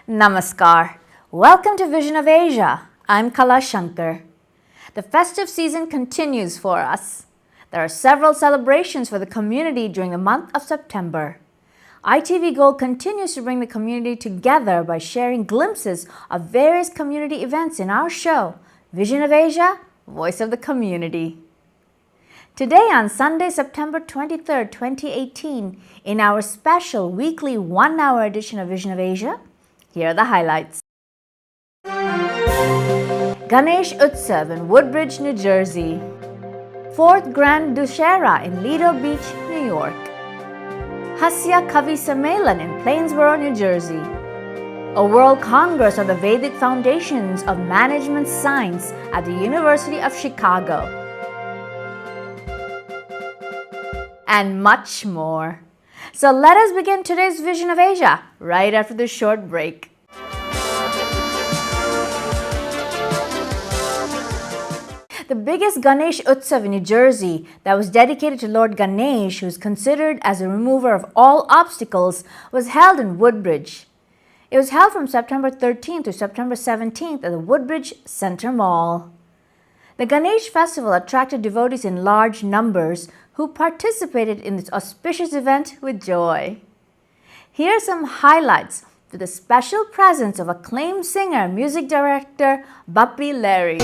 Namaskar. Welcome to Vision of Asia. I'm Kala Shankar. The festive season continues for us. There are several celebrations for the community during the month of September. ITV Gold continues to bring the community together by sharing glimpses of various community events in our show, Vision of Asia, Voice of the Community. Today on Sunday, September 23rd, 2018, in our special weekly 1-hour edition of Vision of Asia, here are the highlights. Ganesh Utsav in Woodbridge, New Jersey. 4th Grand Dushahra in Lido Beach, New York. Hasya Kavi Sammelan in Plainsboro, New Jersey. A World Congress of the Vedic Foundations of Management Science at the University of Chicago. And much more. So let us begin today's Vision of Asia right after this short break. The biggest Ganesh Utsav in New Jersey that was dedicated to Lord Ganesh, who is considered as a remover of all obstacles, was held in Woodbridge. It was held from September 13th to September 17th at the Woodbridge Center Mall. The Ganesh Festival attracted devotees in large numbers who participated in this auspicious event with joy. Here are some highlights with the special presence of acclaimed singer and music director Bappi Lahri.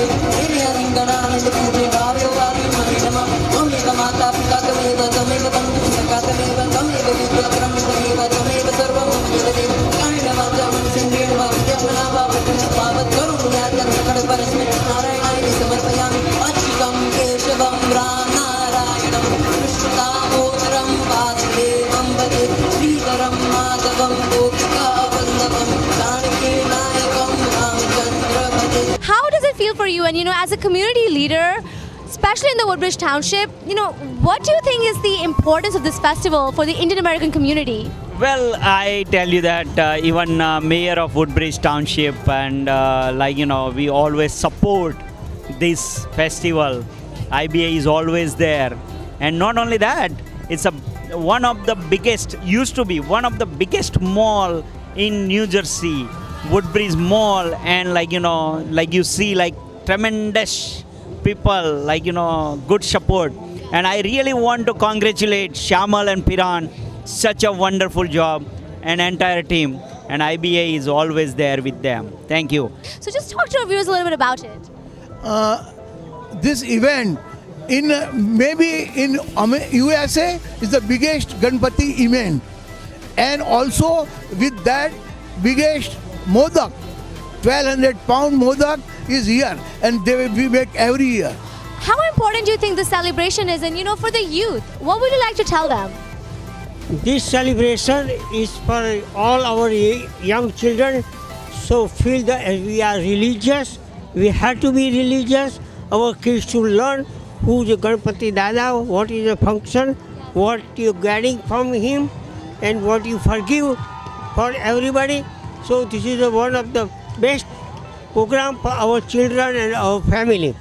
How does it feel for you? And as a community leader, especially in the Woodbridge Township, what do you think is the importance of this festival for the Indian American community? Well, I tell you that even Mayor of Woodbridge Township and we always support this festival. IBA is always there. And not only that, it's used to be one of the biggest mall in New Jersey, Woodbridge Mall, and you see tremendous people, good support. And I really want to congratulate Shyamal and Piran, such a wonderful job, and entire team. And IBA is always there with them. Thank you. So just talk to our viewers a little bit about it. This event in USA is the biggest Ganpati event, and also with that biggest modak, 1200 pound modak is here, and we make every year. How important do you think the celebration is, and for the youth? What would you like to tell them? This celebration is for all our young children, so feel that we are religious, we have to be religious. Our kids should learn who is Ganpati Dada, what is the function, what you're getting from him, and what you forgive for everybody. So this is one of the best program for our children and our family.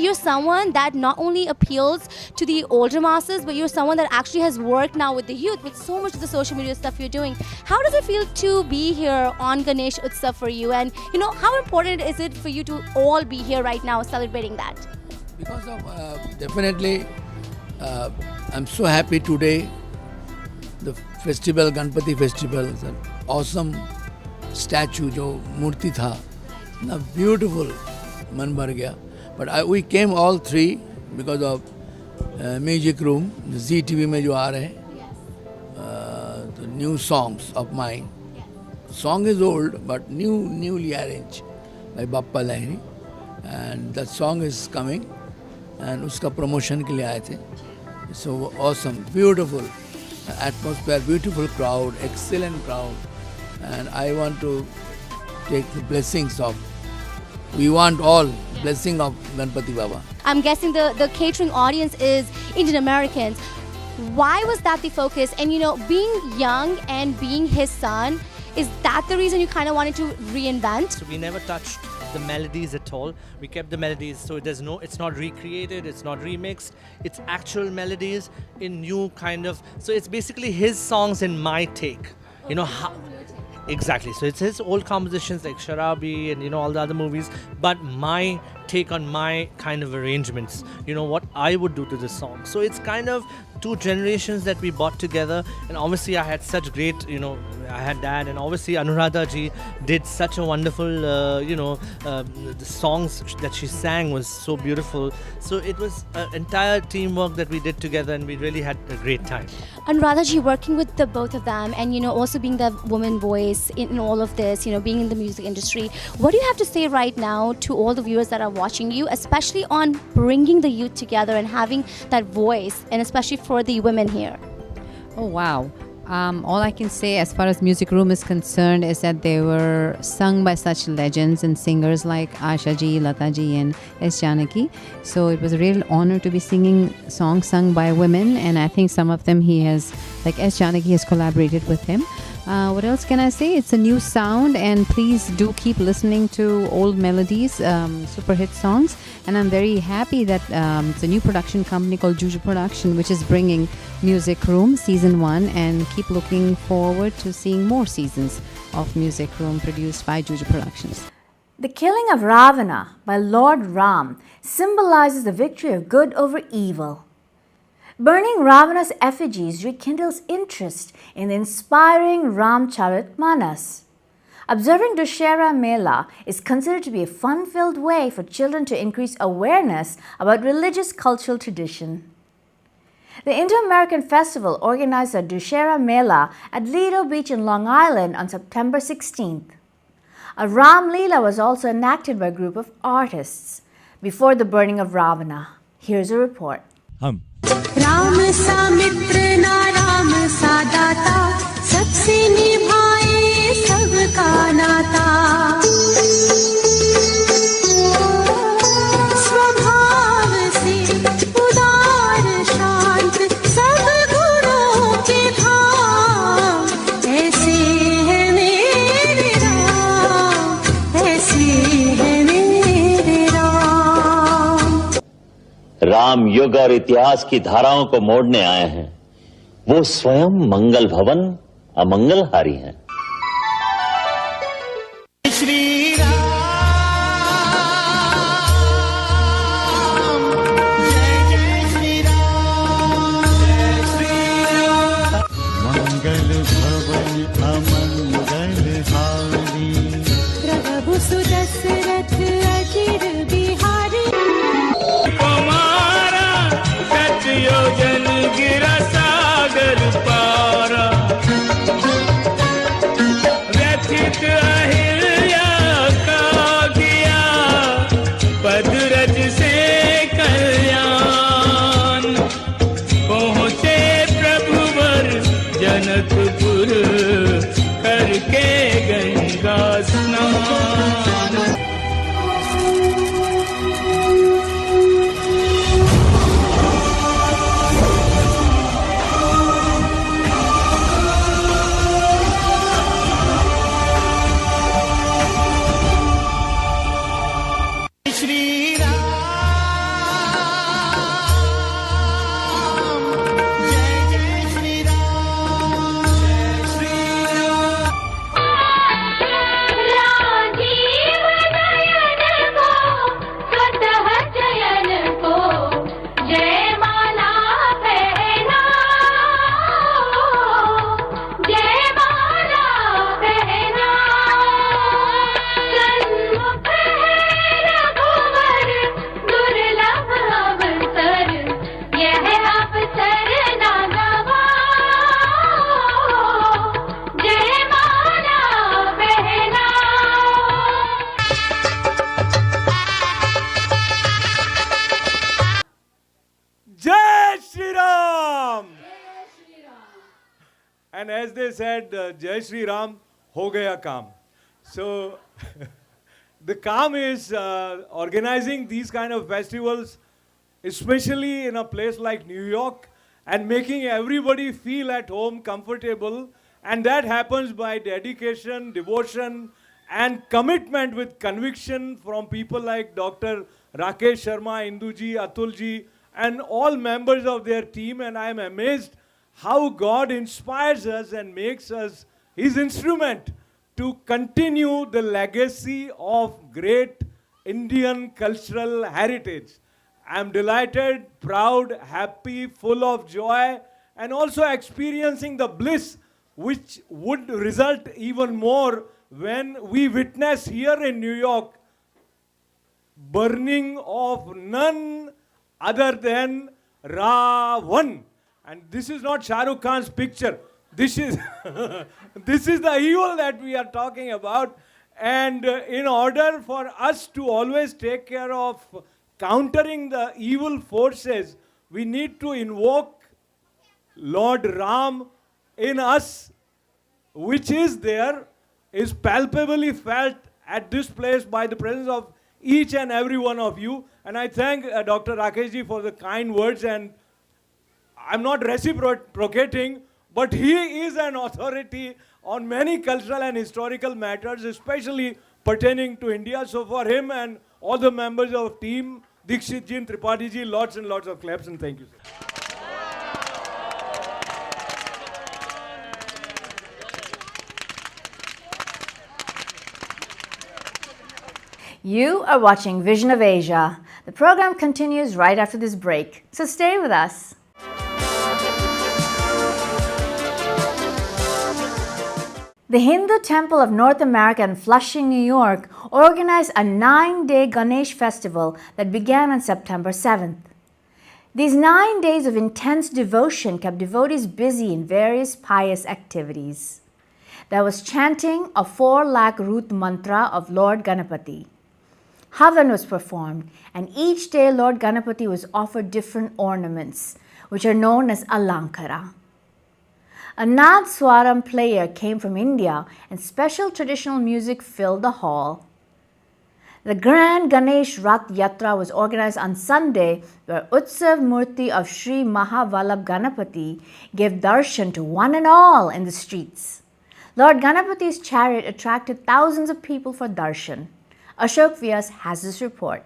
you're someone that not only appeals to the older masses, but you're someone that actually has worked now with the youth, with so much of the social media stuff you're doing. How does it feel to be here on Ganesh Utsav for you? And how important is it for you to all be here right now celebrating that? Because of definitely, I'm so happy today. The festival, Ganpati festival, is an awesome statue, जो मूर्ति था, ना beautiful, मन भर गया. But we came all three because of music room, the ZTV में जो आ रहे हैं, the new songs of mine. Song is old, but newly arranged by Bappa Lahri, and that song is coming, and उसका promotion के लिए आए थे. So awesome, beautiful atmosphere, beautiful crowd, excellent crowd, and I want to take the blessings of. We want all blessing of Ganpati Baba. I'm guessing the catering audience is Indian Americans. Why was that the focus? And being young and being his son, is that the reason you kind of wanted to reinvent? So we never touched the melodies at all. We kept the melodies, so it's not recreated, it's not remixed, it's actual melodies in new kind of. So it's basically his songs in my take. How. Exactly. So it's his old compositions like Sharabi and all the other movies, but my take on my kind of arrangements. What I would do to this song. So it's kind of two generations that we brought together, and obviously I had such great, I had dad, and obviously Anuradha ji did such a wonderful, the songs that she sang was so beautiful. So it was an entire teamwork that we did together, and we really had a great time. Anuradha ji, working with the both of them, and also being the woman voice in all of this, being in the music industry, what do you have to say right now to all the viewers that are watching you, especially on bringing the youth together and having that voice, and especially for the women here? Oh wow. All I can say as far as Music Room is concerned is that they were sung by such legends and singers like Asha ji, Lata ji and S. Janaki. So it was a real honor to be singing songs sung by women, and I think some of them like S. Janaki has collaborated with him. What else can I say? It's a new sound, and please do keep listening to old melodies, super hit songs. And I'm very happy that it's a new production company called Juju Production, which is bringing Music Room Season 1, and keep looking forward to seeing more seasons of Music Room produced by Juju Productions. The killing of Ravana by Lord Ram symbolizes the victory of good over evil. Burning Ravana's effigies rekindles interest in the inspiring Ramcharitmanas. Observing Dushahra Mela is considered to be a fun-filled way for children to increase awareness about religious cultural tradition. The Indo-American Festival organized a Dushahra Mela at Lido Beach in Long Island on September 16th. A Ram Leela was also enacted by a group of artists before the burning of Ravana. Here's a report. Ram सा मित्र ना राम सा दाता सबसे निभाए सबका नाता स्वभाव से उदार शांत सब गुणों के भाव ऐसे है मेरे राम ऐसे है मेरे राम राम युग और इतिहास की धाराओं को मोड़ने आए हैं। वो स्वयं मंगल भवन अमंगलहारी हैं। श्री राम जय जय श्री राम जय श्री राम मंगल भवन अमंगलहारी प्रभु सुदशरथ अजिर बिहारी योजन गिरा सागर पारा व्यथित अहिल्या का किया पदरज से कल्याण पहुँचे प्रभुवर जनकपुर करके गंगा स्नान Shri Ram And as they said, Jai Shri Ram, ho gaya kaam. So the calm is organizing these kind of festivals, especially in a place like New York, and making everybody feel at home, comfortable. And that happens by dedication, devotion, and commitment with conviction from people like Dr. Rakesh Sharma, Induji, Atulji, and all members of their team. And I am amazed how God inspires us and makes us His instrument to continue the legacy of great Indian cultural heritage. I am delighted, proud, happy, full of joy, and also experiencing the bliss which would result even more when we witness here in New York burning of none other than Ravan. And this is not Shah Rukh Khan's picture. This is this is the evil that we are talking about. And in order for us to always take care of countering the evil forces, we need to invoke Lord Ram in us, which is there, is palpably felt at this place by the presence of each and every one of you. And I thank Dr. Rakeshji for the kind words, and I'm not reciprocating, but he is an authority on many cultural and historical matters, especially pertaining to India. So for him and all the members of team, Dikshit ji and Tripathi ji, lots and lots of claps, and thank you, sir. You are watching Vision of Asia. The program continues right after this break, so stay with us. The Hindu Temple of North America in Flushing, New York organized a 9-day Ganesh festival that began on September 7th. These 9 days of intense devotion kept devotees busy in various pious activities. There was chanting of 4 lakh root mantra of Lord Ganapati. Havan was performed, and each day Lord Ganapati was offered different ornaments, which are known as Alankara. A Nad Swaram player came from India, and special traditional music filled the hall. The grand Ganesh Rath Yatra was organized on Sunday, where Utsav Murti of Sri Mahavallabh Ganapati gave darshan to one and all in the streets. Lord Ganapati's chariot attracted thousands of people for darshan. Ashok Vyas has this report.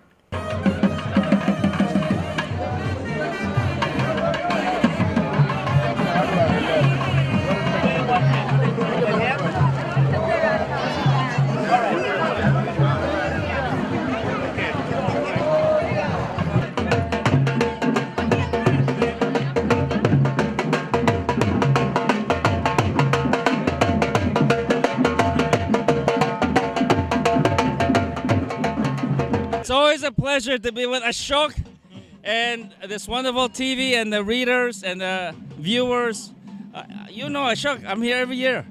It's always a pleasure to be with Ashok and this wonderful TV and the readers and the viewers. You know, Ashok, I'm here every year.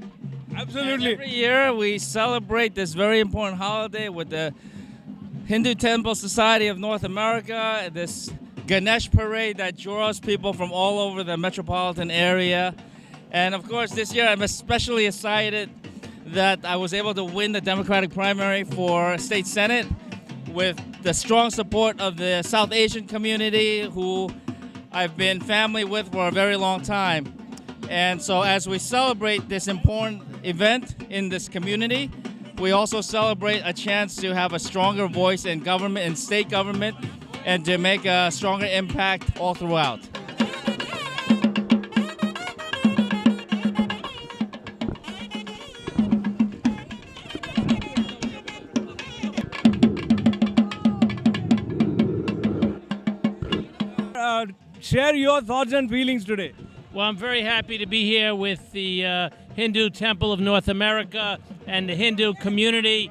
Absolutely. And every year we celebrate this very important holiday with the Hindu Temple Society of North America, this Ganesh parade that draws people from all over the metropolitan area. And of course, this year I'm especially excited that I was able to win the Democratic primary for State Senate with the strong support of the South Asian community, who I've been family with for a very long time. And so as we celebrate this important event in this community, we also celebrate a chance to have a stronger voice in government and state government and to make a stronger impact all throughout. Share your thoughts and feelings today. Well, I'm very happy to be here with the Hindu Temple of North America and the Hindu community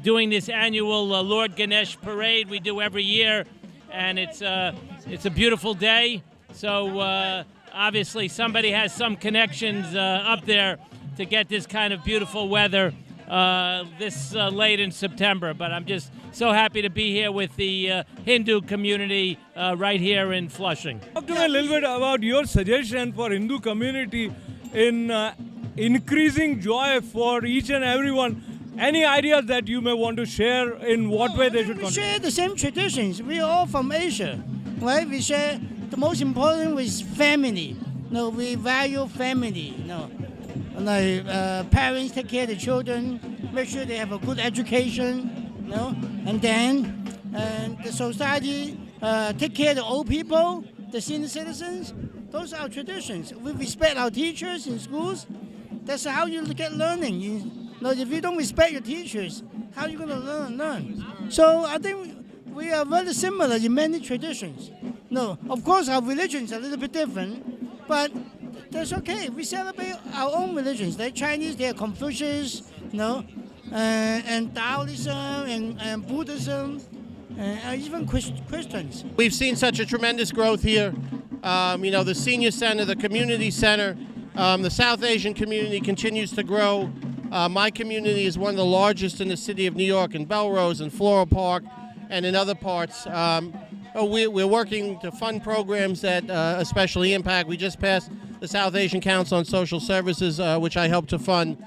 doing this annual Lord Ganesh parade we do every year, and it's a beautiful day. So obviously somebody has some connections up there to get this kind of beautiful weather this late in September. But I'm just so happy to be here with the Hindu community right here in Flushing. Talk to me a little bit about your suggestion for Hindu community in increasing joy for each and everyone. Any ideas that you may want to share in what way they should We contribute? share the same traditions. We are all from Asia, right? We share the most important is family. No, we value family. No, like parents take care of the children, make sure they have a good education. No, and then the society take care of the old people, the senior citizens. Those are our traditions. We respect our teachers in schools. That's how you get learning. If you don't respect your teachers, how are you going to learn? So I think we are very similar in many traditions. No, of course our religions are a little bit different, but that's okay. We celebrate our own religions. Like Chinese, they are Confucius, and Taoism and Buddhism, and even Christians. We've seen such a tremendous growth here. The senior center, the community center, the South Asian community continues to grow. My community is one of the largest in the city of New York, in Belrose and Floral Park and in other parts. We're working to fund programs that especially impact. We just passed the South Asian Council on Social Services, which I helped to fund,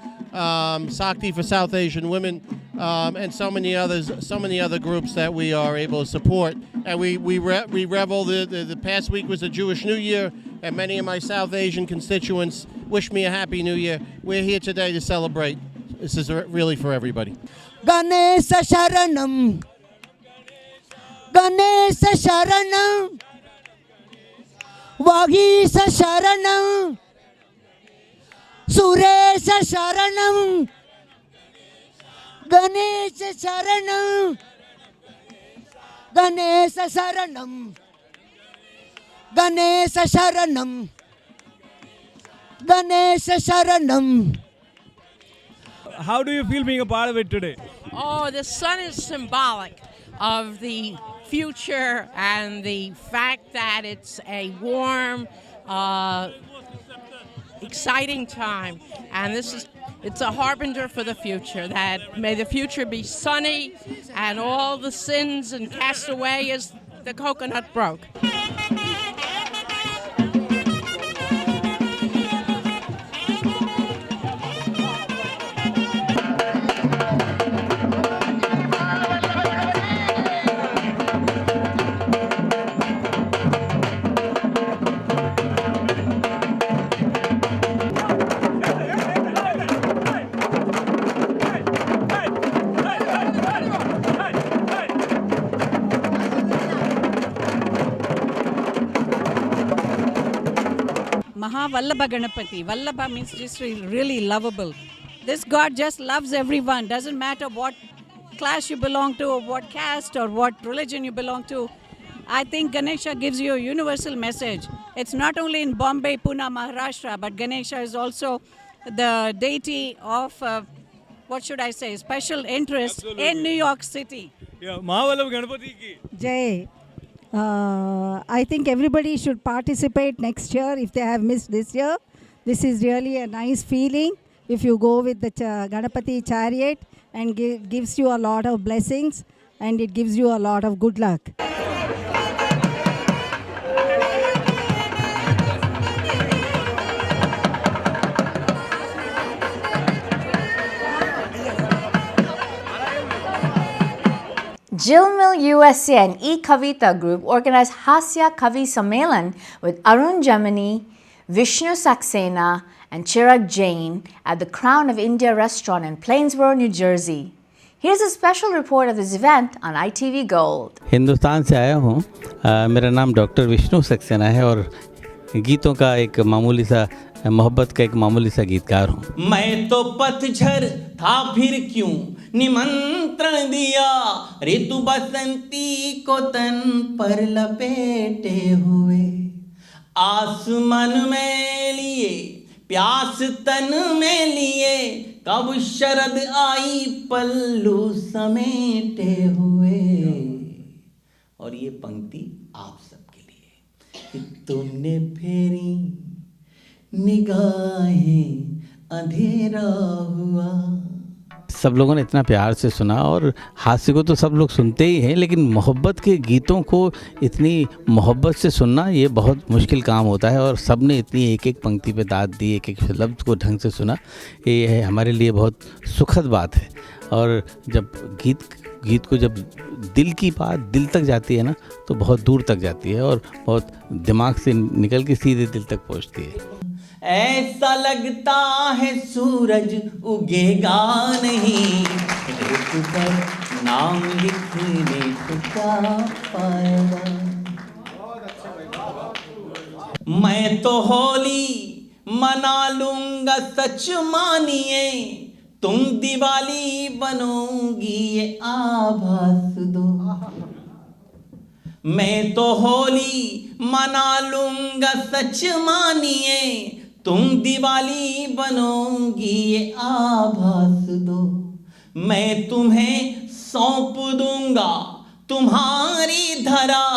Sakti for South Asian Women, and so many other groups that we are able to support. And we revel. The past week was the Jewish New Year, and many of my South Asian constituents wish me a Happy New Year. We're here today to celebrate. This is really for everybody. Ganesh Sharanam, Ganesh Sharanam, Vagis Sharanam, Suresh Sharanam, Ganesh Sharanam, Ganesh Sharanam, Ganesh Sharanam, Ganesh Sharanam. How do you feel being a part of it today? Oh, the sun is symbolic of the future and the fact that it's a warm, exciting time. And it's a harbinger for the future, that may the future be sunny and all the sins and cast away as the coconut broke. Vallabha Ganapati. Vallabha means just really lovable. This God just loves everyone. Doesn't matter what class you belong to, or what caste or what religion you belong to. I think Ganesha gives you a universal message. It's not only in Bombay, Pune, Maharashtra, but Ganesha is also the deity of, special interest in New York City. Yeah, Mahavallabh Ganapati ki. Jai. I think everybody should participate next year if they have missed this year. This is really a nice feeling if you go with the Ganapati chariot, and gives you a lot of blessings, and it gives you a lot of good luck. Jilmil USA and E-Kavita group organized Hasya Kavi Sammelan with Arun Jamani, Vishnu Saxena and Chirag Jain at the Crown of India restaurant in Plainsboro, New Jersey. Here's a special report of this event on ITV Gold. Hindustan से आया हूँ. मेरा नाम doctor Vishnu Saxena है और गीतों का एक मामूली सा मोहब्बत का एक मामूली सा गीतकार हूँ. मैं तो पतझड़ था फिर क्यों निमंत्रण दिया ऋतु बसंती को तन पर लपेटे हुए आसमान में लिए प्यास तन में लिए कब शरद आई पल्लू समेटे हुए. और ये पंक्ति आप सबके लिए कि तुमने फेरी निगाहें अंधेरा हुआ सब लोगों ने इतना प्यार से सुना, और हास्य को तो सब लोग सुनते ही हैं, लेकिन मोहब्बत के गीतों को इतनी मोहब्बत से सुनना ये बहुत मुश्किल काम होता है। और सब ने इतनी एक एक पंक्ति पे दाद दी, एक एक लफ्ज़ को ढंग से सुना, ये है हमारे लिए बहुत सुखद बात है। और जब गीत को जब दिल की बात दिल तक जाती है ना, तो बहुत दूर तक जाती है और बहुत दिमाग से निकल के सीधे दिल तक पहुंचती है। ऐसा लगता है सूरज उगेगा नहीं, रेत पर नाम लिखने को क्या पाएगा। मैं तो होली मना लूंगा सच मानिए, तुम दिवाली बनोगी ये आभास दो। मैं तो होली मना लूंगा सच मानिए, तुम दिवाली बनोगी ये आभास दो। मैं तुम्हें सौंप दूंगा तुम्हारी धरा,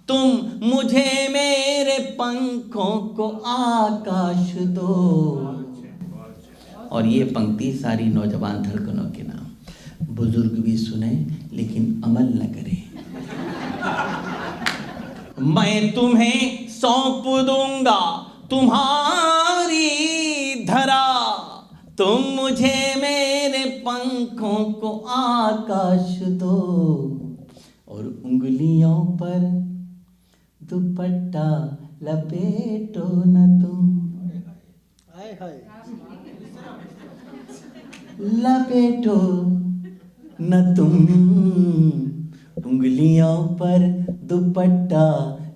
तुम मुझे मेरे पंखों को आकाश दो। और ये पंक्ति सारी नौजवान धड़कनों के नाम। बुजुर्ग भी सुने लेकिन अमल न करें। मैं तुम्हें सौंप दूंगा तुम्हारी धरा, तुम मुझे मेरे पंखों को आकाश दो। और उंगलियों पर दुपट्टा लपेटो न तुम, लपेटो न तुम। उंगलियों पर दुपट्टा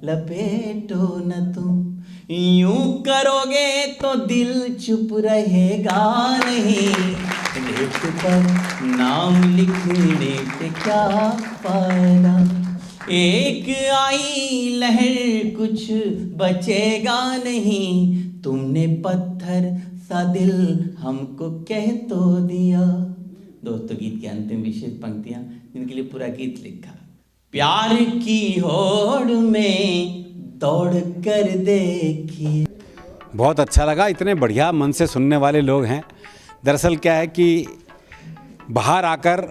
लपेटो न तुम। यूं करोगे तो दिल चुप रहेगा नहीं, रेत पर नाम लिखने से क्या फायदा। एक आई लहर कुछ बचेगा नहीं, तुमने पत्थर सा दिल हमको कह तो दिया। दोस्तों, गीत के अंतिम विशेष पंक्तियां जिनके लिए पूरा गीत लिखा। प्यार की होड़ में दौड़ कर देखिए। बहुत अच्छा लगा, इतने बढ़िया मन से सुनने वाले लोग हैं। दरअसल क्या है कि बाहर आकर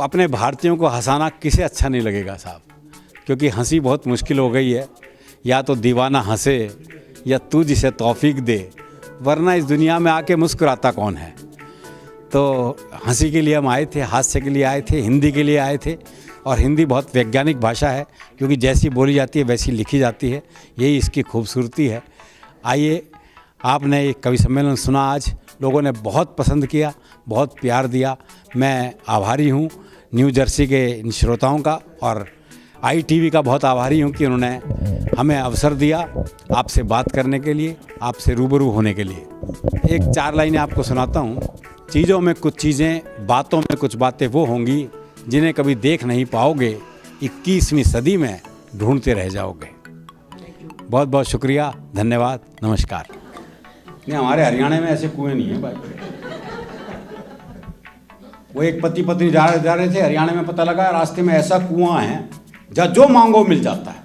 अपने भारतीयों को हंसाना किसे अच्छा नहीं लगेगा साहब, क्योंकि हंसी बहुत मुश्किल हो गई है। या तो दीवाना हंसे या तू जिसे तौफीक दे, वरना इस दुनिया में आके मुस्कुराता कौन है। तो हंसी के लिए हम आए थे, हास्य के लिए आए थे, हिंदी के लिए आए थे। और हिंदी बहुत वैज्ञानिक भाषा है, क्योंकि जैसी बोली जाती है वैसी लिखी जाती है, यही इसकी खूबसूरती है। आइए, आपने एक कवि सम्मेलन सुना आज, लोगों ने बहुत पसंद किया, बहुत प्यार दिया। मैं आभारी हूँ न्यू जर्सी के इन श्रोताओं का, और ITV का बहुत आभारी हूँ कि उन्होंने हमें अवसर दिया आपसे बात करने के लिए, आपसे रूबरू होने के लिए। एक 4 लाइनें आपको सुनाता हूँ। चीज़ों में कुछ चीज़ें, बातों में कुछ बातें वो होंगी जिन्हें कभी देख नहीं पाओगे, 21वीं सदी में ढूंढते रह जाओगे। बहुत बहुत शुक्रिया, धन्यवाद, नमस्कार। नहीं, हमारे हरियाणा में ऐसे कुएं नहीं है भाई। वो एक पति पत्नी जा रहे थे हरियाणा में, पता लगा रास्ते में ऐसा कुआं है जहाँ जो मांगो मिल जाता है।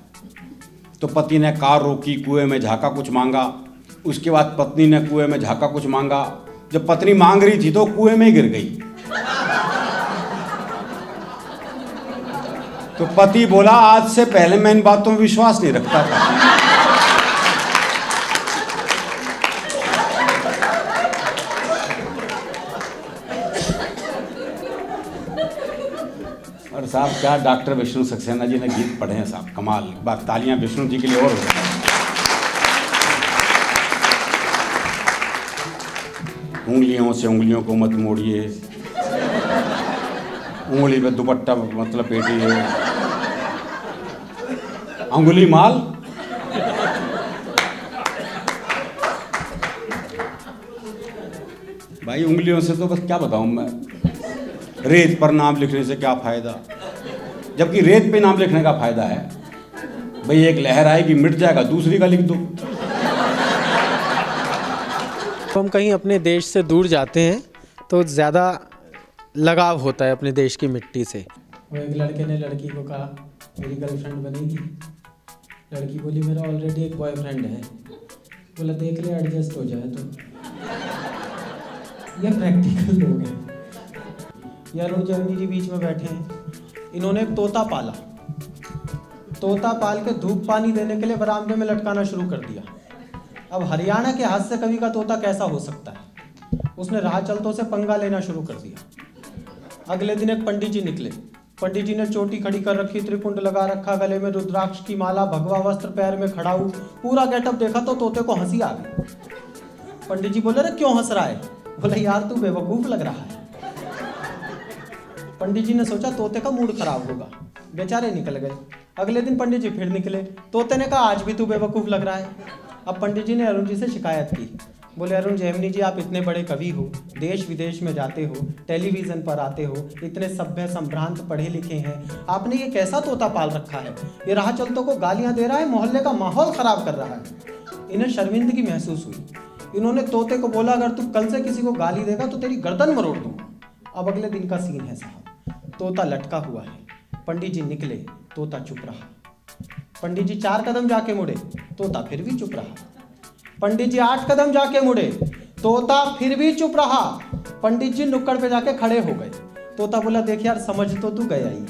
तो पति ने कार रोकी, कुएं में झांका, कुछ मांगा। उसके बाद पत्नी ने कुएं में झांका, कुछ मांगा। जब पत्नी मांग रही थी तो कुएं में ही गिर गई। तो पति बोला, आज से पहले मैं इन बातों में विश्वास नहीं रखता था। और साहब, क्या डॉक्टर विष्णु सक्सेना जी ने गीत पढ़े हैं साहब, कमाल। बात तालियां विष्णु जी के लिए और हो। उंगलियों से उंगलियों को मत मोड़िए, उंगली पे दुपट्टा मतलब पेटिए, अंगुली माल। भाई उंगलियों से तो बस क्या बताऊं मैं, रेत पर नाम लिखने से क्या फायदा, जबकि रेत पे नाम लिखने का फायदा है। भाई एक लहर आएगी, मिट जाएगा, दूसरी का लिख दो। हम कहीं अपने देश से दूर जाते हैं तो ज़्यादा लगाव होता है अपने देश की मिट्टी से। वो एक लड़के ने लड़की को कहा मेरी गर्लफ्रेंड बनेगी। लड़की बोली मेरा ऑलरेडी एक बॉयफ्रेंड है। बोला देख ले एडजस्ट हो जाए। तो ये प्रैक्टिकल लोग हैं। ये अरुण जैमिनी जी बीच में बैठे हैं, इन्होंने एक तोता पाला। तोता पाल के धूप पानी देने के लिए बरामदे में लटकाना शुरू कर दिया। अब हरियाणा के हास्य कवि का तोता कैसा हो सकता है? उसने राह चलतों से पंगा लेना शुरू कर दिया। अगले दिन एक पंडित जी निकले। पंडित जी ने चोटी खड़ी कर रखी, त्रिपुंड लगा रखा, गले में रुद्राक्ष की माला, भगवा वस्त्र, पैर में खड़ाऊ, पूरा गेटअप देखा तो तोते को हंसी आ गई। पंडित जी बोले, अरे क्यों हंस रहा है? बोले, यार तू बेवकूफ लग रहा है। पंडित जी ने सोचा तोते का मूड खराब होगा, बेचारे निकल गए। अगले दिन पंडित जी फिर निकले। तोते ने कहा, आज भी तू बेवकूफ लग रहा है। अब पंडित जी ने अरुण जी से शिकायत की। बोले, अरुण जैमिनी जी, आप इतने बड़े कवि हो, देश विदेश में जाते हो, टेलीविज़न पर आते हो, इतने सभ्य संभ्रांत पढ़े लिखे हैं, आपने ये कैसा तोता पाल रखा है? ये राह चलतों को गालियां दे रहा है, मोहल्ले का माहौल ख़राब कर रहा है। इन्हें शर्मिंदगी महसूस हुई। इन्होंने तोते को बोला, अगर तू कल से किसी को गाली देगा तो तेरी गर्दन मरोड़ दूंगा। अब अगले दिन का सीन है साहब, तोता लटका हुआ है। पंडित जी निकले, तोता चुप रहा। पंडित जी 4 कदम जाके मुड़े, तोता फिर भी चुप रहा। पंडित जी 8 कदम जाके मुड़े, तोता फिर भी चुप रहा। पंडित जी नुक्कड़ पे जाके खड़े हो गए। तोता बोला, देख यार, समझ तो तू गया ही।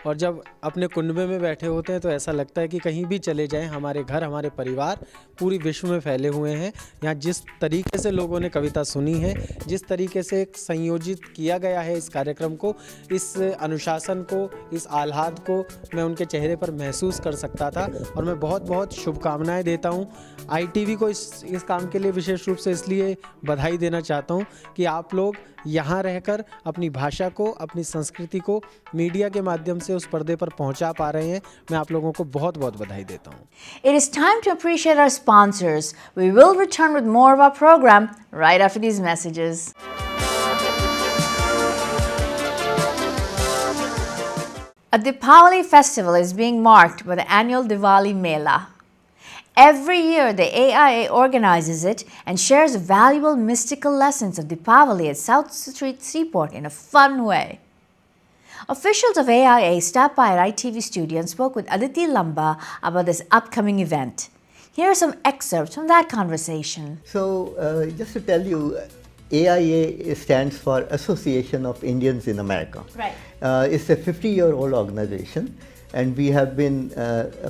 और जब अपने कुनबे में बैठे होते हैं तो ऐसा लगता है कि कहीं भी चले जाएं, हमारे घर, हमारे परिवार पूरी विश्व में फैले हुए हैं। यहाँ जिस तरीके से लोगों ने कविता सुनी है, जिस तरीके से संयोजित किया गया है इस कार्यक्रम को, इस अनुशासन को, इस आह्लाद को मैं उनके चेहरे पर महसूस कर सकता था। और मैं बहुत बहुत शुभकामनाएं देता हूँ ITV को इस काम के लिए। विशेष रूप से इसलिए बधाई देना चाहता हूँ कि आप लोग यहाँ रहकर अपनी भाषा को, अपनी संस्कृति को मीडिया के माध्यम से उस पर्दे पर पहुँचा पा रहे हैं। मैं आप लोगों को बहुत बहुत बधाई देता हूँ। It is time to appreciate our sponsors. We will return with more of our program right after these messages. A Deepvali festival is being marked by the annual Diwali Mela. Every year, the AIA organizes it and shares valuable mystical lessons of Deepavali at South Street Seaport in a fun way. Officials of AIA stopped by at ITV studio and spoke with Aditi Lamba about this upcoming event. Here are some excerpts from that conversation. So, just to tell you, AIA stands for Association of Indians in America. Right. It's a 50-year-old organization, and we have been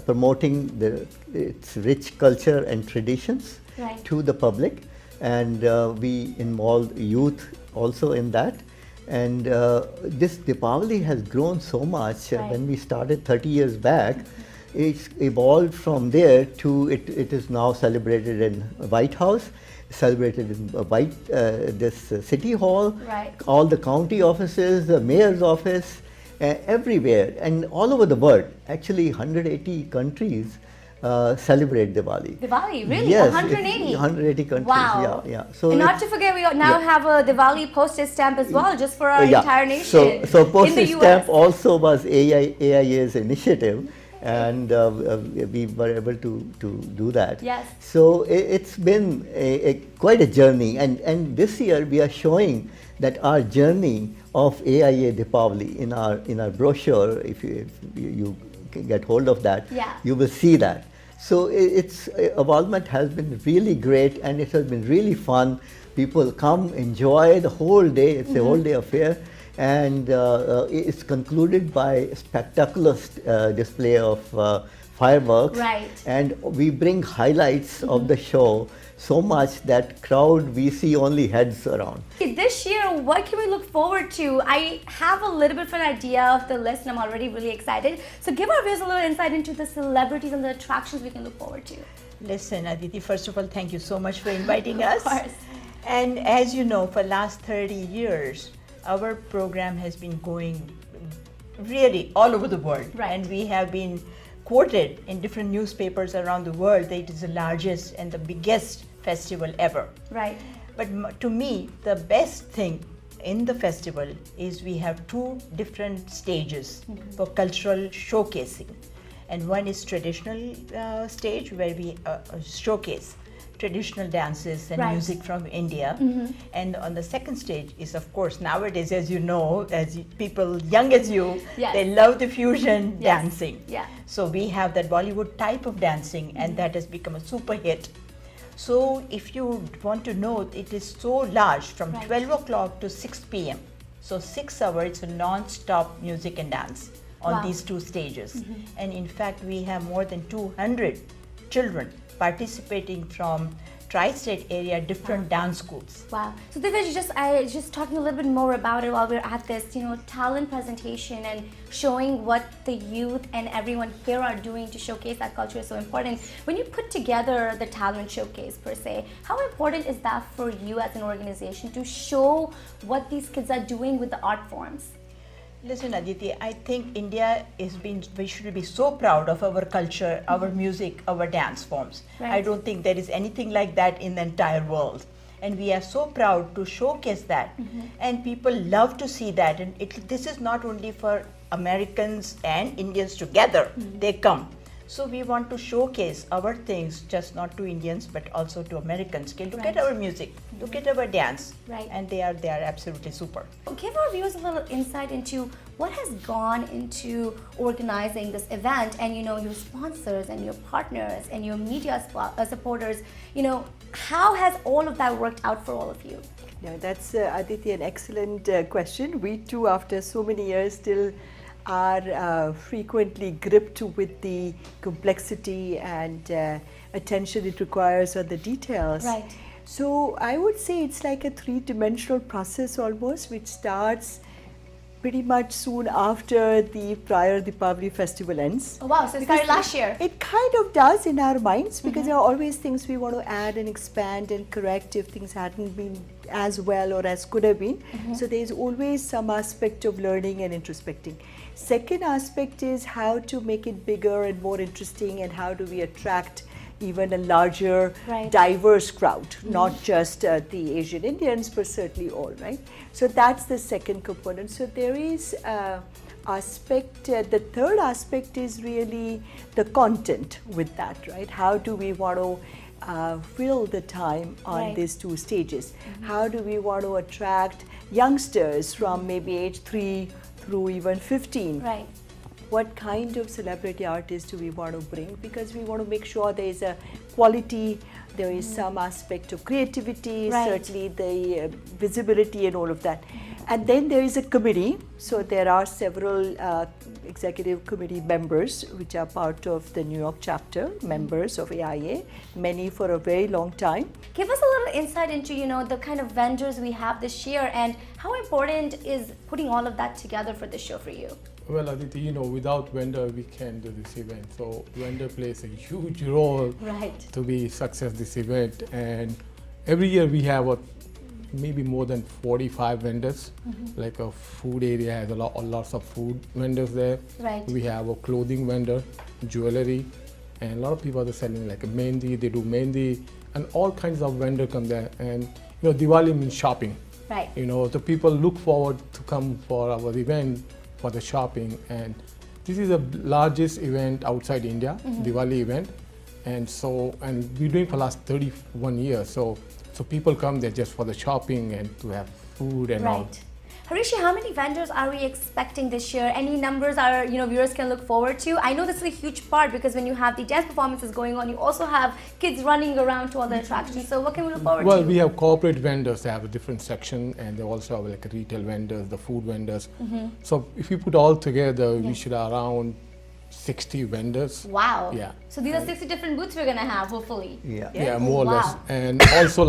promoting its rich culture and traditions to the public, and we involve youth also in that. And this Deepavali has grown so much. When we started 30 years back, it's evolved from there to it is now celebrated in White House, celebrated in this City Hall, all the county offices, the mayor's office, everywhere, and all over the world. Actually, 180 countries celebrate Diwali. Diwali, really? Yes, 180? 180 countries. Wow. Yeah. So and not to forget, we now have a Diwali postage stamp as well, just for our entire nation. So postage in the stamp US. also was AIA's initiative, and we were able to do that. Yes. So it's been quite a journey, and this year we are showing that our journey of AIA Deepavali in our brochure. If you get hold of that, you will see that. So its involvement has been really great, and it has been really fun. People come, enjoy the whole day. It's a whole day affair, and it's concluded by a spectacular display of fireworks. Right. And we bring highlights of the show so much that crowd we see only heads around. This year, what can we look forward to? I have a little bit of an idea of the list, and I'm already really excited. So give our viewers a little insight into the celebrities and the attractions we can look forward to. Listen, Aditi, first of all, thank you so much for inviting us. Of course. And as you know, for last 30 years, our program has been going really all over the world. Right. And we have been quoted in different newspapers around the world that it is the largest and the biggest festival ever. Right. But to me, the best thing in the festival is we have two different stages for cultural showcasing. And one is traditional stage where we showcase traditional dances and music from India. And on the second stage is, of course, nowadays, as you know, people young as you, they love the fusion dancing. So we have that Bollywood type of dancing, and that has become a super hit. So if you want to know, it is so large, from 12 o'clock to 6 p.m. So 6 hours, it's a non-stop music and dance on these two stages. And in fact, we have more than 200 children participating from tri-state area, different dance schools. Wow. So Divya, I just talking a little bit more about it while we're at this, talent presentation and showing what the youth and everyone here are doing to showcase that culture is so important. When you put together the talent showcase per se, how important is that for you as an organization to show what these kids are doing with the art forms? Listen, Aditi, I think India we should be so proud of our culture, our music, our dance forms. I don't think there is anything like that in the entire world. And we are so proud to showcase that. And people love to see that. And this is not only for Americans and Indians together, they come. So we want to showcase our things, just not to Indians, but also to Americans. Okay, look at our music, look at our dance, and they are absolutely super. Give our viewers a little insight into what has gone into organizing this event, and your sponsors and your partners and your media supporters. How has all of that worked out for all of you? Yeah, that's Aditi, an excellent question. We too, after so many years, still are frequently gripped with the complexity and attention it requires on the details. So I would say it's like a three-dimensional process almost, which starts pretty much soon after the prior Deepvali Festival ends. Oh wow, so it started last year. It kind of does in our minds, because there are always things we want to add and expand and correct if things hadn't been as well or as could have been. So there's always some aspect of learning and introspecting. Second aspect is how to make it bigger and more interesting, and how do we attract even a larger diverse crowd, not just the Asian Indians, but certainly all, right? So that's the second component. So there is aspect, the third aspect is really the content with that, right? How do we want to fill the time on these two stages? How do we want to attract youngsters from maybe age 3 through even 15? What kind of celebrity artists do we want to bring? Because we want to make sure there is a quality, there is some aspect of creativity, certainly the visibility and all of that. And then there is a committee. So there are several executive committee members which are part of the New York chapter, members of AIA, many for a very long time. Give us a little insight into, the kind of vendors we have this year, and how important is putting all of that together for this show for you? Well, Aditi, without vendor, we can't do this event. So vendor plays a huge role to be success this event. And every year we have maybe more than 45 vendors. Like a food area has lots of food vendors there. We have a clothing vendor, jewelry, and a lot of people are selling like a mehndi. They do mehndi, and all kinds of vendors come there. And Diwali means shopping. The people look forward to come for our event for the shopping, and this is the largest event outside India, Diwali event, and we're doing for last 31 years. So people come there just for the shopping and to have food and all. Harishi, how many vendors are we expecting this year? Any numbers our viewers can look forward to? I know this is a huge part, because when you have the dance performances going on, you also have kids running around to all the attractions. So what can we look forward to? Well, we have corporate vendors. They have a different section, and they also have like retail vendors, the food vendors. So if you put all together, we should have around 60 vendors. Wow. Yeah. So these are 60 different booths we're going to have, hopefully. Yeah, more or less. And also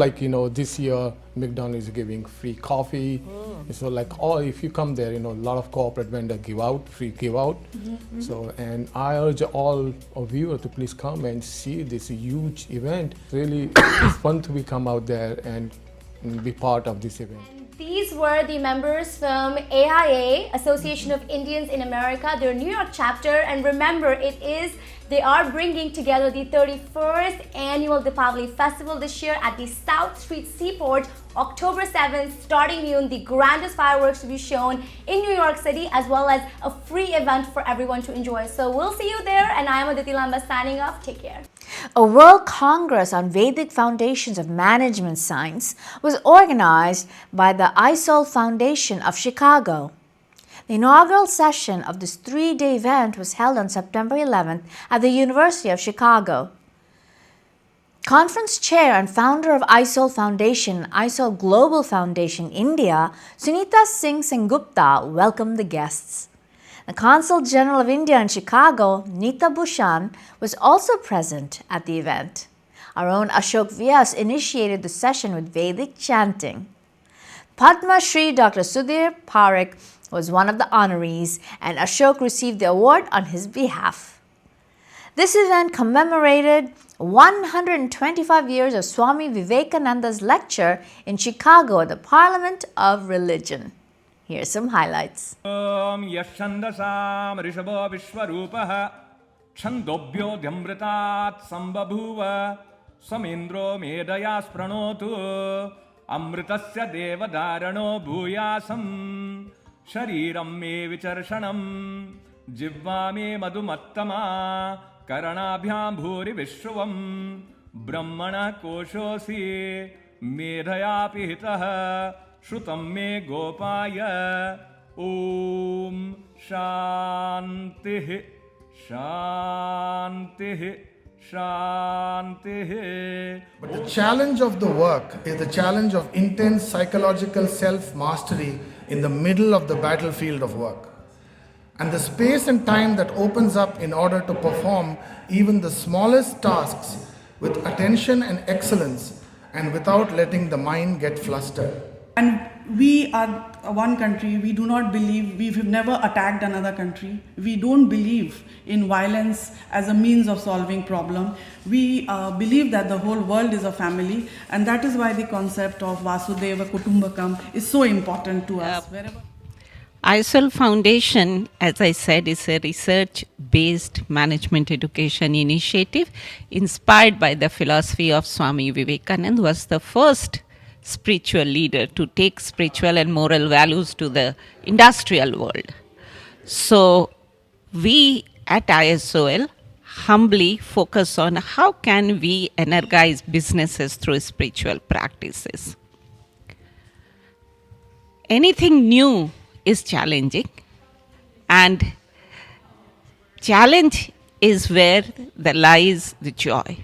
this year, McDonald's is giving free coffee. So if you come there, a lot of corporate vendors free give out. So, and I urge all of you to please come and see this huge event. Really, it's fun to come out there and be part of this event. These were the members from AIA, Association of Indians in America, their New York chapter. And remember, they are bringing together the 31st annual Deepvali Festival this year at the South Street Seaport, October 7th, starting noon. The grandest fireworks to be shown in New York City, as well as a free event for everyone to enjoy. So we'll see you there, and I am Aditi Lamba signing off. Take care. A World Congress on Vedic Foundations of Management Science was organized by the ISOL Foundation of Chicago. The inaugural session of this 3-day event was held on September 11th at the University of Chicago. Conference chair and founder of ISOL Foundation, ISOL Global Foundation India, Sunita Singh Sengupta welcomed the guests. The Consul General of India in Chicago, Neeta Bhushan, was also present at the event. Our own Ashok Vyas initiated the session with Vedic chanting. Padma Shri Dr. Sudhir Parekh was one of the honorees, and Ashok received the award on his behalf. This event commemorated 125 years of Swami Vivekananda's lecture in Chicago at the Parliament of Religion. Here's some highlights. Om Yashandasam Rishabha Vishwarupaha Chandobhyo Dhyamritat Sambabhuva Samindro Medayas Pranotu Amritasya Devadarano Bhuyasam Shariram Me Vicharshanam Jivva Me Madhumattama Karanabhyam Bhuri Vishwavam Brahmana Koshosi Medhaya Pihitaha Shrutam Me Gopaya Om Shantihi Shantihi Shantihi. But the challenge of the work is the challenge of intense psychological self-mastery in the middle of the battlefield of work. And the space and time that opens up in order to perform even the smallest tasks with attention and excellence and without letting the mind get flustered. And we are one country, we do not believe, we've never attacked another country. We don't believe in violence as a means of solving problem. We believe that the whole world is a family, and that is why the concept of Vasudeva Kutumbakam is so important to us. ISOL Foundation, as I said, is a research-based management education initiative inspired by the philosophy of Swami Vivekananda, who was the first spiritual leader to take spiritual and moral values to the industrial world. So we at ISOL humbly focus on how can we energize businesses through spiritual practices. Anything new is challenging, and challenge is where there lies the joy.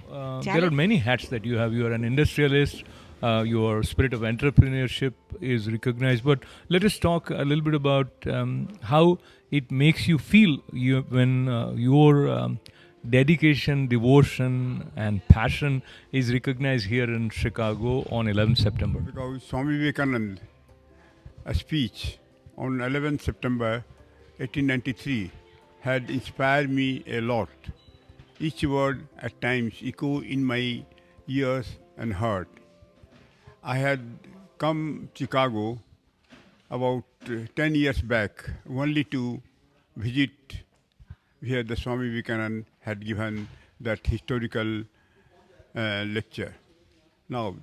There are many hats that you have. You are an industrialist. Your spirit of entrepreneurship is recognized. But let us talk a little bit about how it makes you feel when your dedication, devotion, and passion is recognized here in Chicago on 11th September. Because Swami Vivekananda, a speech on 11th September 1893 had inspired me a lot. Each word at times echo in my ears and heart. I had come to Chicago about 10 years back only to visit where the Swami Vivekananda had given that historical lecture. Now,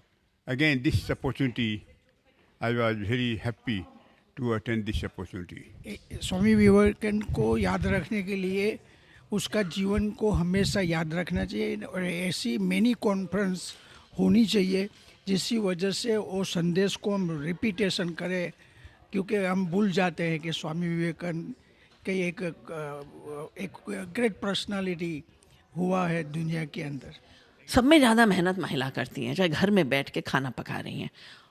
again, this opportunity, I was very happy to attend this opportunity. Swami Vivekananda को याद रखने के लिए उसका जीवन को हमेशा याद रखना चाहिए और ऐसी मैनी कॉन्फ्रेंस होनी चाहिए जिसकी वजह से वो संदेश को हम रिपीटेशन करें, क्योंकि हम भूल जाते हैं कि स्वामी विवेकानंद के एक ग्रेट पर्सनालिटी हुआ है दुनिया के अंदर। सब में ज़्यादा मेहनत महिला करती हैं, चाहे घर में बैठ के खाना पका रही हैं,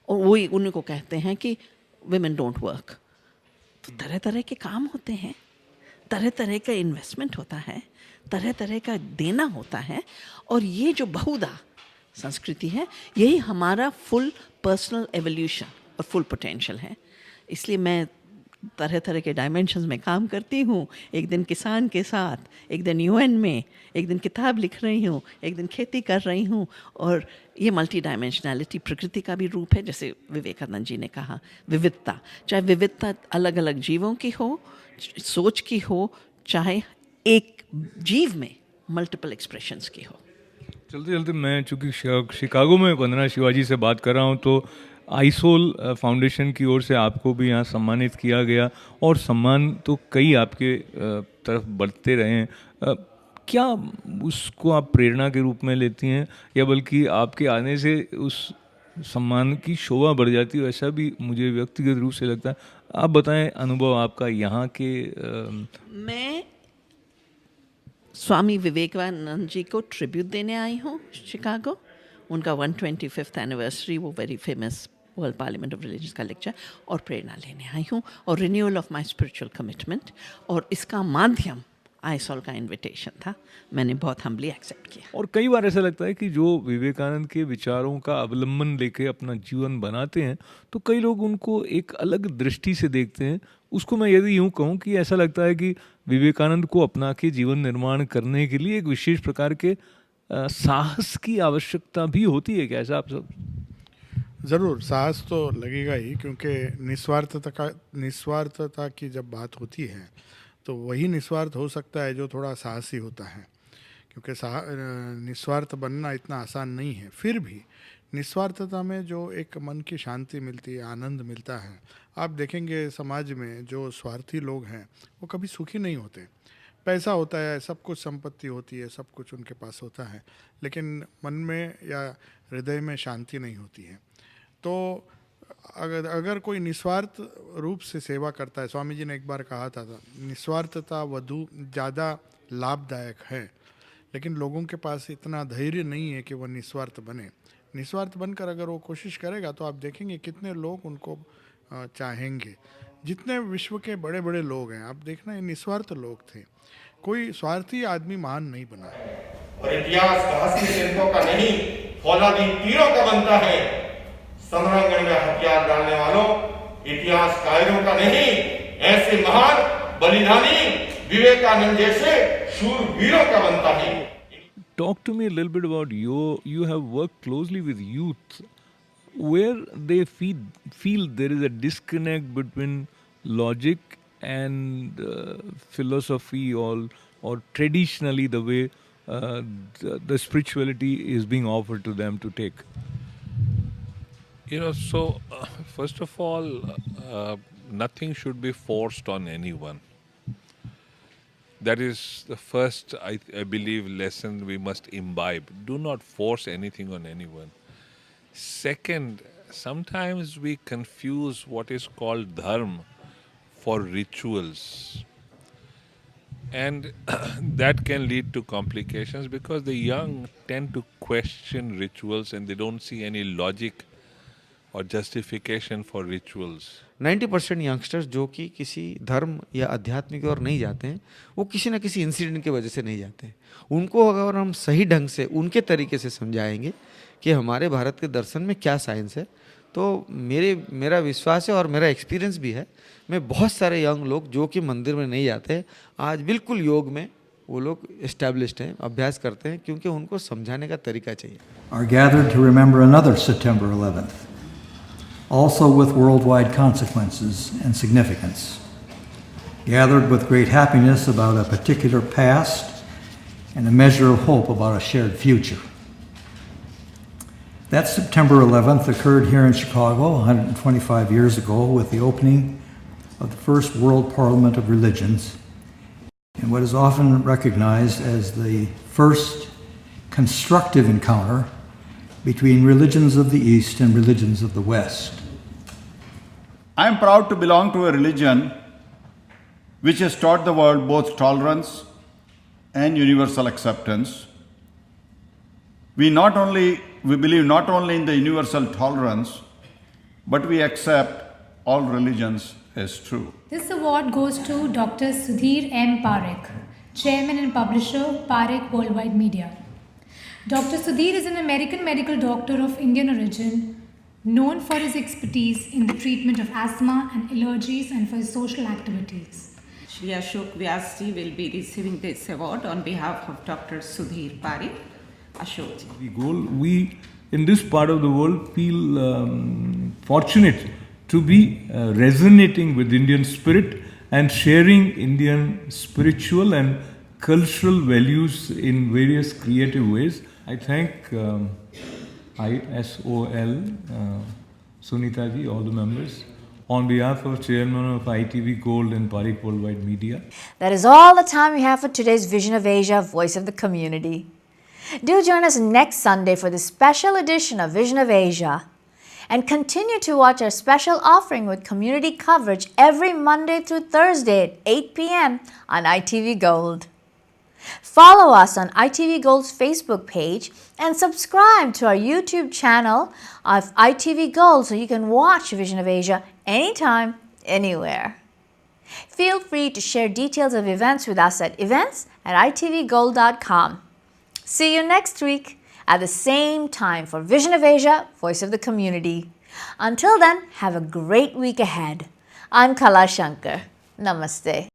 और वही उन्हीं को कहते हैं कि women don't work। तो तरह तरह के काम होते हैं, तरह तरह का इन्वेस्टमेंट होता है, तरह तरह का देना होता है, और ये जो बहुधा संस्कृति है यही हमारा फुल पर्सनल एवोल्यूशन और फुल पोटेंशियल है। इसलिए मैं तरह तरह के डायमेंशंस में काम करती हूँ। एक दिन किसान के साथ, एक दिन यूएन में, एक दिन किताब लिख रही हूँ, एक दिन खेती कर रही हूँ, और ये मल्टी डायमेंशनैलिटी प्रकृति का भी रूप है। जैसे विवेकानंद जी ने कहा, विविधता, चाहे विविधता अलग अलग जीवों की हो, सोच की हो, चाहे एक जीव में मल्टीपल एक्सप्रेशंस की हो। चलते चलते मैं चूँकि शिकागो में वंदना शिवाजी से बात कर रहा हूँ, तो आईसोल फाउंडेशन की ओर से आपको भी यहाँ सम्मानित किया गया, और सम्मान तो कई आपके तरफ बढ़ते रहे हैं। क्या उसको आप प्रेरणा के रूप में लेती हैं या बल्कि आपके आने से उस सम्मान की शोभा बढ़ जाती है, ऐसा भी मुझे व्यक्तिगत रूप से लगता है। आप बताएं अनुभव आपका यहाँ के। मैं स्वामी विवेकानंद जी को ट्रिब्यूट देने आई हूँ शिकागो। उनका 125th एनिवर्सरी, वो very famous world parliament of religions का लेक्चर, और प्रेरणा लेने आई हूँ और renewal of my spiritual commitment. और इसका माध्यम ISOL का इनविटेशन था, मैंने बहुत हम्बली एक्सेप्ट किया। और कई बार ऐसा लगता है कि जो विवेकानंद के विचारों का अवलंबन लेके अपना जीवन बनाते हैं तो कई लोग उनको एक अलग दृष्टि से देखते हैं। उसको मैं यदि यूँ कहूँ कि ऐसा लगता है कि विवेकानंद को अपना के जीवन निर्माण करने के लिए एक विशेष प्रकार के साहस की आवश्यकता भी होती है क्या, ऐसा आप सब? ज़रूर साहस तो लगेगा ही, क्योंकि निस्वार्थता की जब बात होती है तो वही निस्वार्थ हो सकता है जो थोड़ा साहसी होता है, क्योंकि निस्वार्थ बनना इतना आसान नहीं है। फिर भी निस्वार्थता में जो एक मन की शांति मिलती है, आनंद मिलता है। आप देखेंगे समाज में जो स्वार्थी लोग हैं वो कभी सुखी नहीं होते। पैसा होता है, सब कुछ संपत्ति होती है, सब कुछ उनके पास होता है, लेकिन मन में या हृदय में शांति नहीं होती है। तो अगर कोई निस्वार्थ रूप से सेवा करता है, स्वामी जी ने एक बार कहा था निस्वार्थता वधु ज़्यादा लाभदायक है, लेकिन लोगों के पास इतना धैर्य नहीं है कि वह निस्वार्थ बने। निस्वार्थ बनकर अगर वो कोशिश करेगा तो आप देखेंगे कितने लोग उनको चाहेंगे। जितने विश्व के बड़े बड़े लोग हैं, आप देखना ये निस्वार्थ लोग थे, कोई स्वार्थी आदमी महान नहीं बना। और इतिहास घास के सिरकों का नहीं, फौलादी तीरों का बनता है। समरांगण में हथियार डालने वालों, इतिहास कायरों का नहीं, ऐसे महान बलिदानी विवेकानंद जैसे शूरवीरों का बनता है। Talk to me a little bit about you have worked closely with youth where they feel there is a disconnect between logic and philosophy or traditionally the way the spirituality is being offered to them to take. First of all, nothing should be forced on anyone. That is the first, I believe, lesson we must imbibe. Do not force anything on anyone. Second, sometimes we confuse what is called dharma for rituals. And that can lead to complications because the young tend to question rituals and they don't see any logic or justification for rituals. 90% youngsters जो कि किसी धर्म या अध्यात्म की ओर नहीं जाते हैं, वो किसी न किसी इंसिडेंट की वजह से नहीं जाते हैं। उनको अगर हम सही ढंग से उनके तरीके से समझाएंगे कि हमारे भारत के दर्शन में क्या साइंस है, तो मेरा विश्वास है और मेरा एक्सपीरियंस भी है। मैं बहुत सारे यंग लोग जो कि मंदिर में नहीं जाते, आज बिल्कुल योग में वो लोग एस्टैब्लिश्ड हैं, अभ्यास करते हैं, क्योंकि उनको समझाने का तरीका चाहिए। Are gathered to remember another September 11th. Also with worldwide consequences and significance, gathered with great happiness about a particular past and a measure of hope about a shared future. That September 11th occurred here in Chicago 125 years ago with the opening of the first World Parliament of Religions, and what is often recognized as the first constructive encounter between religions of the East and religions of the West. I am proud to belong to a religion which has taught the world both tolerance and universal acceptance. We believe not only in the universal tolerance, but we accept all religions as true. This award goes to Dr. Sudhir M. Parekh, Chairman and Publisher, Parekh Worldwide Media. Dr. Sudhir is an American medical doctor of Indian origin, known for his expertise in the treatment of asthma and allergies and for his social activities. Shri Ashok Vyasji will be receiving this award on behalf of Dr. Sudhir Parekh. Ashok ji. We in this part of the world feel fortunate to be resonating with Indian spirit and sharing Indian spiritual and cultural values in various creative ways. I thank ISOL, Sunita ji, all the members, on behalf of Chairman of ITV Gold and Parik Worldwide Media. That is all the time we have for today's Vision of Asia, Voice of the Community. Do join us next Sunday for the special edition of Vision of Asia. And continue to watch our special offering with community coverage every Monday through Thursday at 8 p.m. on ITV Gold. Follow us on ITV Gold's Facebook page and subscribe to our YouTube channel of ITV Gold so you can watch Vision of Asia anytime, anywhere. Feel free to share details of events with us at events@itvgold.com. See you next week at the same time for Vision of Asia, Voice of the Community. Until then, have a great week ahead. I'm Kala Shankar. Namaste.